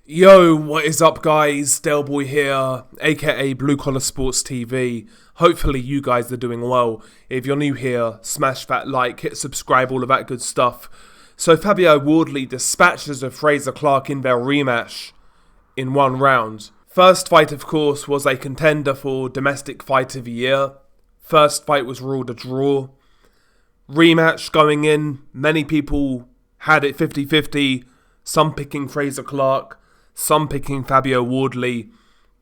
Yo, what is up guys? Delboy here, aka Blue Collar Sports TV. Hopefully you guys are doing well. If you're new here, smash that like, hit subscribe, all of that good stuff. So Fabio Wardley dispatches of Frazer Clarke in their rematch in one round. First fight, of course, was a contender for Domestic Fight of the Year. First fight was ruled a draw. Rematch going in, many people had it 50-50, some picking Frazer Clarke, some picking Fabio Wardley.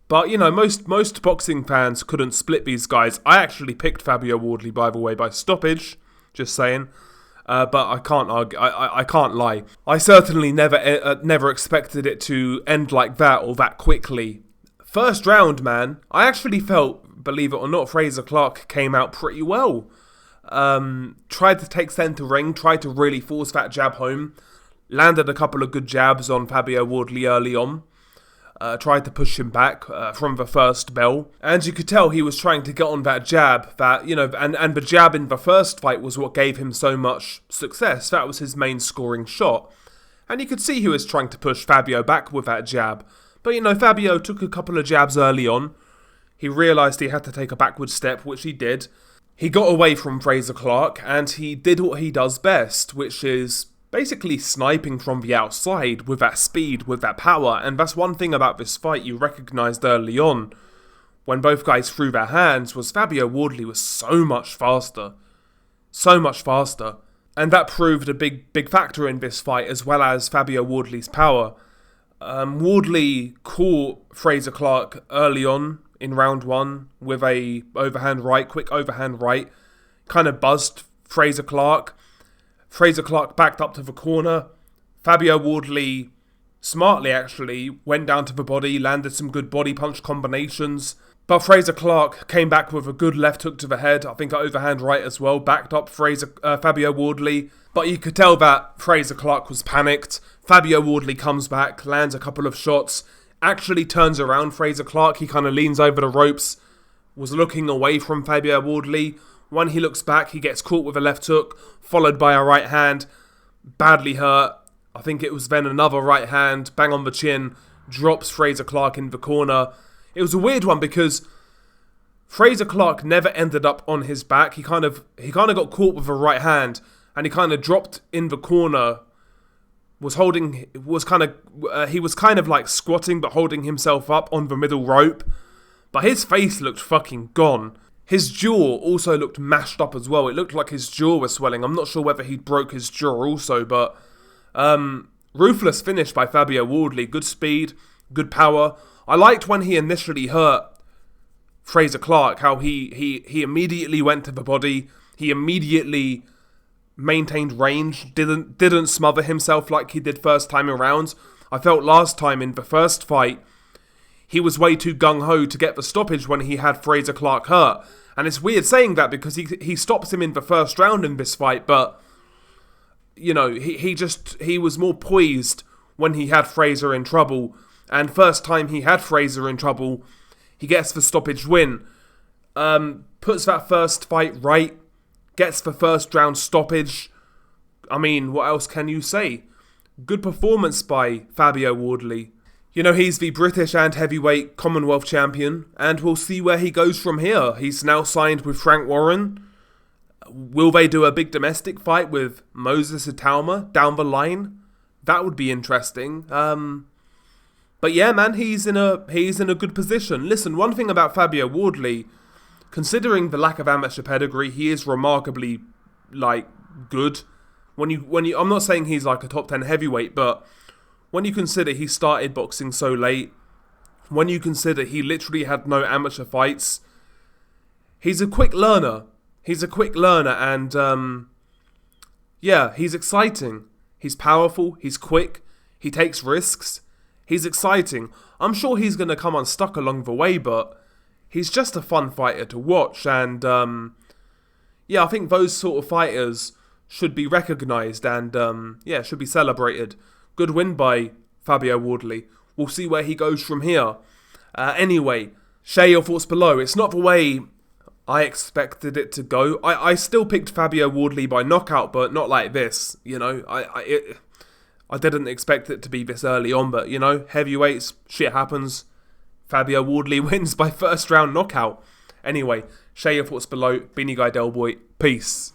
But, you know, most boxing fans couldn't split these guys. I actually picked Fabio Wardley, by the way, by stoppage. Just saying. But I can't argue. I can't lie. I certainly never expected it to end like that or that quickly. First round, man, I actually felt, believe it or not, Frazer Clarke came out pretty well. Tried to take centre ring, tried to really force that jab home. Landed a couple of good jabs on Fabio Wardley early on. Tried to push him back from the first bell. And you could tell he was trying to get on that jab. That, you know, and the jab in the first fight was what gave him so much success. That was his main scoring shot. And you could see he was trying to push Fabio back with that jab. But, you know, Fabio took a couple of jabs early on. He realised he had to take a backward step, which he did. He got away from Frazer Clarke, and he did what he does best, which is basically sniping from the outside with that speed, with that power. And that's one thing about this fight you recognised early on when both guys threw their hands, was Fabio Wardley was so much faster. So much faster. And that proved a big factor in this fight, as well as Fabio Wardley's power. Wardley caught Frazer Clarke early on in round one with a quick overhand right. Kind of buzzed Frazer Clarke. Frazer Clarke backed up to the corner. Fabio Wardley, smartly actually, went down to the body, landed some good body punch combinations. But Frazer Clarke came back with a good left hook to the head, I think an overhand right as well, backed up Fabio Wardley. But you could tell that Frazer Clarke was panicked. Fabio Wardley comes back, lands a couple of shots, actually turns around Frazer Clarke. He kind of leans over the ropes, was looking away from Fabio Wardley. When he looks back, he gets caught with a left hook, followed by a right hand, badly hurt. I think it was then another right hand, bang on the chin, drops Frazer Clarke in the corner. It was a weird one because Frazer Clarke never ended up on his back. He kind of got caught with a right hand, and he kind of dropped in the corner. He was kind of like squatting but holding himself up on the middle rope. But his face looked fucking gone. His jaw also looked mashed up as well. It looked like his jaw was swelling. I'm not sure whether he broke his jaw also, but ruthless finish by Fabio Wardley. Good speed, good power. I liked when he initially hurt Frazer Clarke, how he immediately went to the body. He immediately maintained range, didn't smother himself like he did first time around. I felt last time in the first fight, he was way too gung-ho to get the stoppage when he had Frazer Clarke hurt. And it's weird saying that because he stops him in the first round in this fight, but, you know, he was more poised when he had Frazer in trouble. And first time he had Frazer in trouble, he gets the stoppage win. Puts that first fight right, gets the first round stoppage. I mean, what else can you say? Good performance by Fabio Wardley. You know, he's the British and heavyweight Commonwealth champion, and we'll see where he goes from here. He's now signed with Frank Warren. Will they do a big domestic fight with Moses Itauma down the line? That would be interesting. But yeah, man, he's in a good position. Listen, one thing about Fabio Wardley, considering the lack of amateur pedigree, he is remarkably, good. When you, I'm not saying he's like a top 10 heavyweight, but when you consider he started boxing so late, when you consider he literally had no amateur fights, he's a quick learner. And, yeah, he's exciting. He's powerful, he's quick, he takes risks, he's exciting. I'm sure he's going to come unstuck along the way, but he's just a fun fighter to watch. And, yeah, I think those sort of fighters should be recognised and, should be celebrated. Good win by Fabio Wardley. We'll see where he goes from here. Anyway, share your thoughts below. It's not the way I expected it to go. I still picked Fabio Wardley by knockout, but not like this. You know, I didn't expect it to be this early on, but you know, heavyweights, shit happens. Fabio Wardley wins by first round knockout. Anyway, share your thoughts below. Beanie Guy Del Boy, peace.